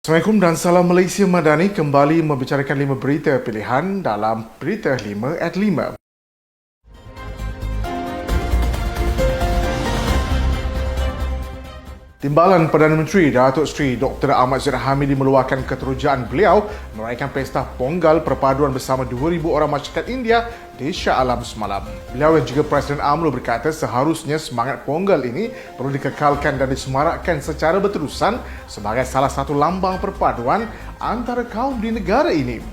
Assalamualaikum dan salam Malaysia Madani, kembali membicarakan 5 berita pilihan dalam Berita 5 at 5. Timbalan Perdana Menteri Datuk Seri Dr. Ahmad Zahid Hamidi meluahkan keterujaan beliau meraihkan pesta Ponggal perpaduan bersama 2,000 orang masyarakat India di Shah Alam semalam. Beliau dan juga Presiden UMNO berkata seharusnya semangat Ponggal ini perlu dikekalkan dan disemarakkan secara berterusan sebagai salah satu lambang perpaduan antara kaum di negara ini.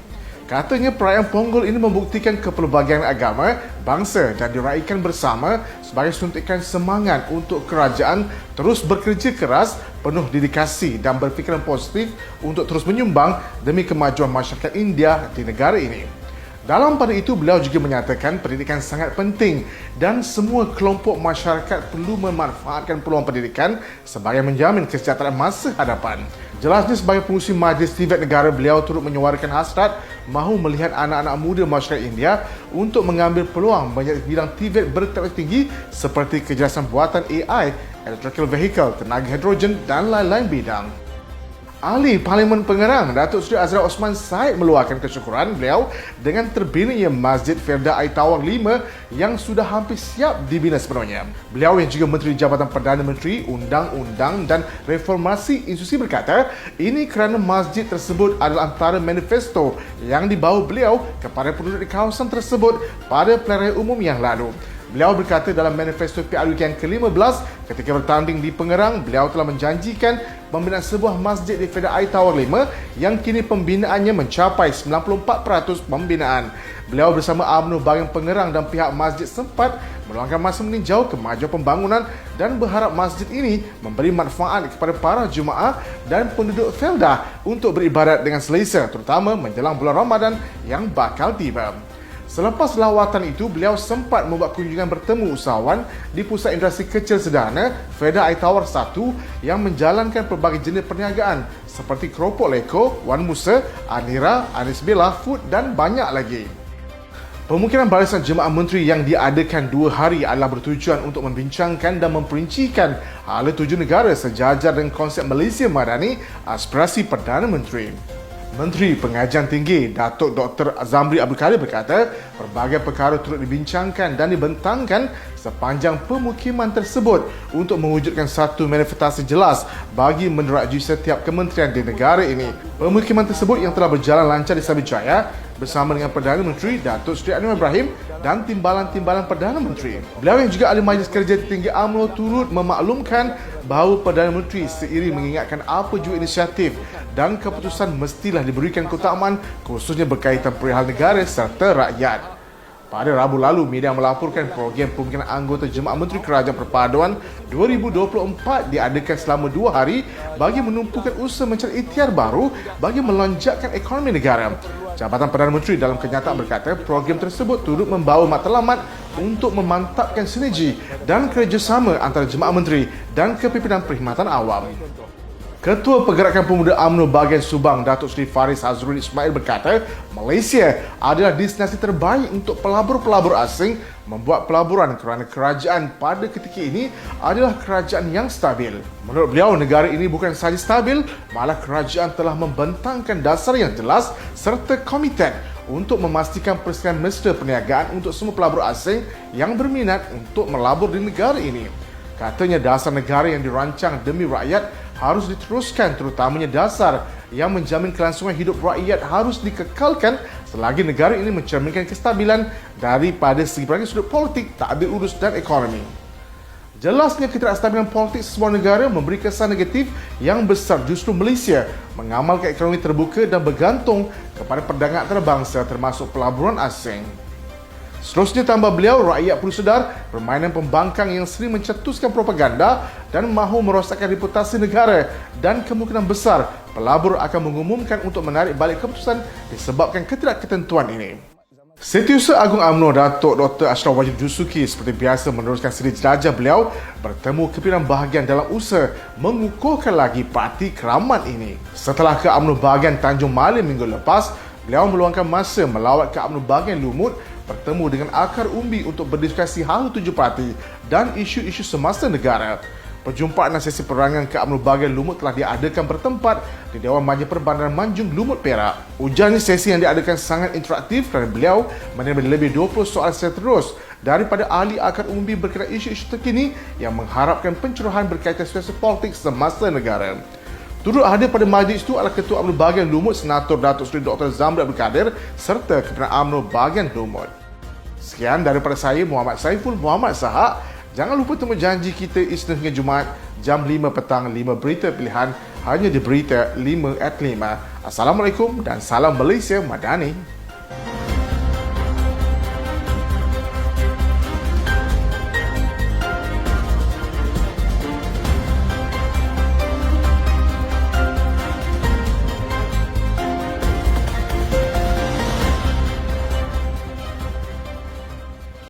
Katanya perayaan Ponggol ini membuktikan kepelbagaian agama, bangsa dan diraikan bersama sebagai suntikan semangat untuk kerajaan terus bekerja keras, penuh dedikasi dan berfikiran positif untuk terus menyumbang demi kemajuan masyarakat India di negara ini. Dalam pada itu, beliau juga menyatakan pendidikan sangat penting dan semua kelompok masyarakat perlu memanfaatkan peluang pendidikan sebagai menjamin kesejahteraan masa hadapan. Jelasnya sebagai pengurusi Majlis TVET Negara, beliau turut menyuarakan hasrat mahu melihat anak-anak muda masyarakat India untuk mengambil peluang banyak bidang TVET berteknologi tinggi seperti kejelasan buatan AI, electrical vehicle, tenaga hidrogen dan lain-lain bidang. Ahli Parlimen Pengerang Datuk Seri Azra Osman Said meluahkan kesyukuran beliau dengan terbinanya Masjid Firda Air Tawar 5 yang sudah hampir siap dibina sepenuhnya. Beliau yang juga Menteri Jabatan Perdana Menteri, Undang-Undang dan Reformasi Institusi berkata ini kerana masjid tersebut adalah antara manifesto yang dibawa beliau kepada penduduk di kawasan tersebut pada pilihan raya umum yang lalu. Beliau berkata dalam manifesto PRU yang ke-15 ketika bertanding di Pengerang, beliau telah menjanjikan pembinaan sebuah masjid di Firda Air Tawar 5 yang kini pembinaannya mencapai 94% pembinaan. Beliau bersama UMNO bahagian Pengerang dan pihak masjid sempat meluangkan masa meninjau kemajuan pembangunan dan berharap masjid ini memberi manfaat kepada para jemaah dan penduduk Felda untuk beribadat dengan selesa, terutama menjelang bulan Ramadan yang bakal tiba. Selepas lawatan itu, beliau sempat membuat kunjungan bertemu usahawan di Pusat Industri Kecil Sederhana Firda Air Tawar 1 yang menjalankan pelbagai jenis perniagaan seperti Keropok Leko, Wan Musa, Anira, Anis Bella Food dan banyak lagi. Pemukiman Barisan Jemaah Menteri yang diadakan 2 hari adalah bertujuan untuk membincangkan dan memperincikan hala tuju negara sejajar dengan konsep Malaysia Madani, aspirasi Perdana Menteri. Menteri Pengajian Tinggi Datuk Dr. Zamri Abdul Kadir berkata pelbagai perkara turut dibincangkan dan dibentangkan sepanjang pemukiman tersebut untuk mewujudkan satu manifestasi jelas bagi menerajui setiap kementerian di negara ini. Pemukiman tersebut yang telah berjalan lancar di Sabijaya bersama dengan Perdana Menteri Datuk Seri Anwar Ibrahim dan timbalan-timbalan Perdana Menteri. Beliau yang juga ahli Majlis Kerja Tinggi UMNO turut memaklumkan bahawa Perdana Menteri seiring mengingatkan apa jua inisiatif dan keputusan mestilah diberikan keutamaan khususnya berkaitan perihal negara serta rakyat. Pada Rabu lalu, media melaporkan program pemimpinan anggota Jemaah Menteri Kerajaan Perpaduan 2024 diadakan selama 2 hari bagi menumpukan usaha mencari ikhtiar baru bagi melonjakkan ekonomi negara. Jabatan Perdana Menteri dalam kenyataan berkata program tersebut turut membawa matlamat untuk memantapkan sinergi dan kerjasama antara Jemaah Menteri dan Kepimpinan Perkhidmatan Awam. Ketua Pergerakan Pemuda UMNO bahagian Subang Datuk Seri Faris Hazrul Ismail berkata Malaysia adalah destinasi terbaik untuk pelabur-pelabur asing membuat pelaburan kerana kerajaan pada ketika ini adalah kerajaan yang stabil. Menurut beliau, negara ini bukan sahaja stabil, malah kerajaan telah membentangkan dasar yang jelas serta komited untuk memastikan persediaan mesra perniagaan untuk semua pelabur asing yang berminat untuk melabur di negara ini. Katanya dasar negara yang dirancang demi rakyat harus diteruskan, terutamanya dasar yang menjamin kelangsungan hidup rakyat harus dikekalkan selagi negara ini mencerminkan kestabilan daripada segi berbagai sudut politik, takdir urus dan ekonomi. Jelasnya ketidakstabilan politik sebuah negara memberi kesan negatif yang besar justru Malaysia mengamalkan ekonomi terbuka dan bergantung kepada perdagangan antarabangsa termasuk pelaburan asing. Seterusnya tambah beliau, rakyat perlu sedar permainan pembangkang yang sering mencetuskan propaganda dan mahu merosakkan reputasi negara dan kemungkinan besar pelabur akan mengumumkan untuk menarik balik keputusan disebabkan ketidakketentuan ini. Setiausaha Agung UMNO Datuk Dr. Ashraf Wajid Dusuki seperti biasa meneruskan siri jelajah beliau bertemu kepimpinan bahagian dalam usaha mengukuhkan lagi parti keramat ini. Setelah ke UMNO bahagian Tanjung Malim minggu lepas, beliau meluangkan masa melawat ke UMNO bahagian Lumut bertemu dengan akar umbi untuk berdiskusi hal tuju parti dan isu-isu semasa negara. Perjumpaan dan sesi perangan ke-UMNO bahagian Lumut telah diadakan bertempat di Dewan Majlis Perbandaran Manjung, Lumut, Perak. Ujarnya sesi yang diadakan sangat interaktif kerana beliau menerima lebih 20 soalan secara terus daripada ahli akad umumi berkaitan isu-isu terkini yang mengharapkan pencerahan berkaitan situasi politik semasa negara. Turut hadir pada majlis itu adalah Ketua UMNO bahagian Lumut Senator Datuk Seri Dr. Zamri Abdul Kadir serta Ketua UMNO bahagian Lumut. Sekian daripada saya, Muhammad Saiful Muhammad Sahak. Jangan lupa temu janji kita Isnin hingga Jumaat jam 5 petang 5 berita pilihan hanya di Berita 5 at 5. Assalamualaikum dan salam Malaysia Madani.